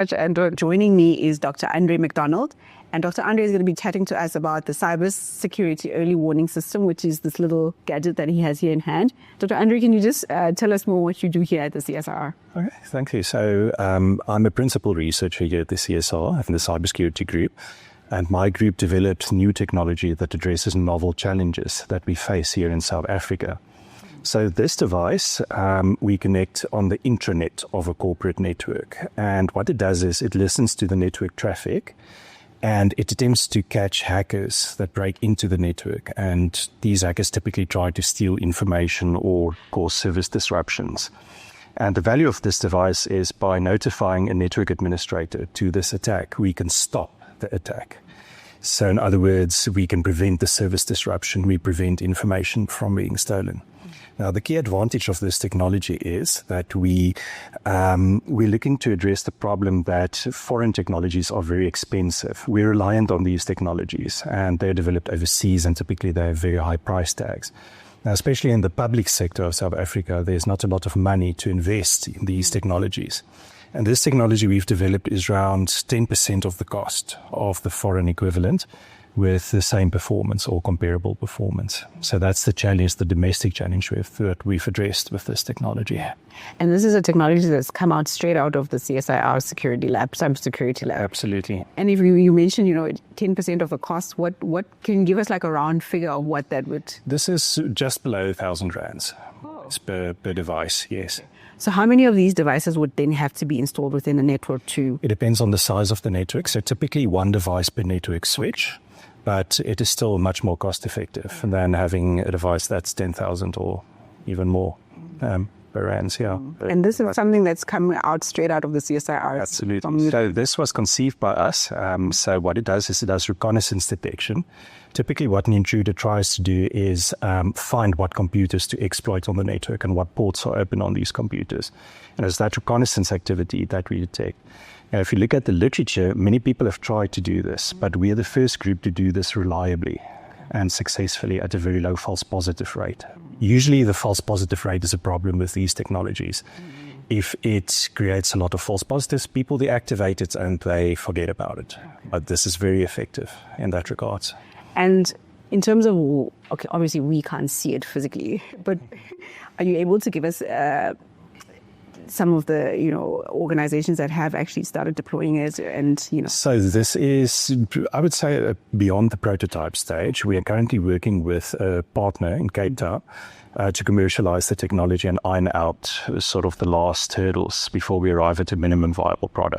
And joining me is Dr. Andre McDonald. And Dr. Andre is going to be chatting to us about the Cybersecurity Early Warning System, which is this little gadget that he has here in hand. Dr. Andre, can you just tell us more what you do here at the CSIR? Okay, thank you. So I'm a principal researcher here at the CSIR in the Cybersecurity group. And my group developed new technology that addresses novel challenges that we face here in South Africa. So this device, we connect on the intranet of a corporate network. And what it does is it listens to the network traffic and it attempts to catch hackers that break into the network. And these hackers typically try to steal information or cause service disruptions. And the value of this device is by notifying a network administrator to this attack, we can stop the attack. So in other words, we can prevent the service disruption, we prevent information from being stolen. Now, the key advantage of this technology is that we're looking to address the problem that foreign technologies are very expensive. We're reliant on these technologies and they're developed overseas and typically they have very high price tags. Now, especially in the public sector of South Africa, there's not a lot of money to invest in these technologies. And this technology we've developed is around 10% of the cost of the foreign equivalent with the same performance or comparable performance. So that's the challenge, the domestic challenge that we've addressed with this technology. And this is a technology that's come out straight out of the CSIR security lab, cybersecurity lab. Absolutely. And if you mentioned, 10% of the cost, what can you give us like a round figure of what that would? This is just below 1,000 rands per device, yes. So how many of these devices would then have to be installed within a network too? It depends on the size of the network. So typically one device per network switch, but it is still much more cost effective than having a device that's 10,000 or even more per rands, yeah. And this is something that's come out straight out of the CSIR. Absolutely. So this was conceived by us. So what it does is it does reconnaissance detection. Typically what an intruder tries to do is find what computers to exploit on the network and what ports are open on these computers. And it's that reconnaissance activity that we detect. Now, if you look at the literature, many people have tried to do this, but we are the first group to do this reliably and successfully at a very low false positive rate. Usually the false positive rate is a problem with these technologies. If it creates a lot of false positives, people deactivate it and they forget about it. But this is very effective in that regard. And in terms of, okay, obviously we can't see it physically, but are you able to give us some of the, organizations that have actually started deploying it and, So this is, I would say, beyond the prototype stage. We are currently working with a partner in Cape Town to commercialize the technology and iron out sort of the last hurdles before we arrive at a minimum viable product.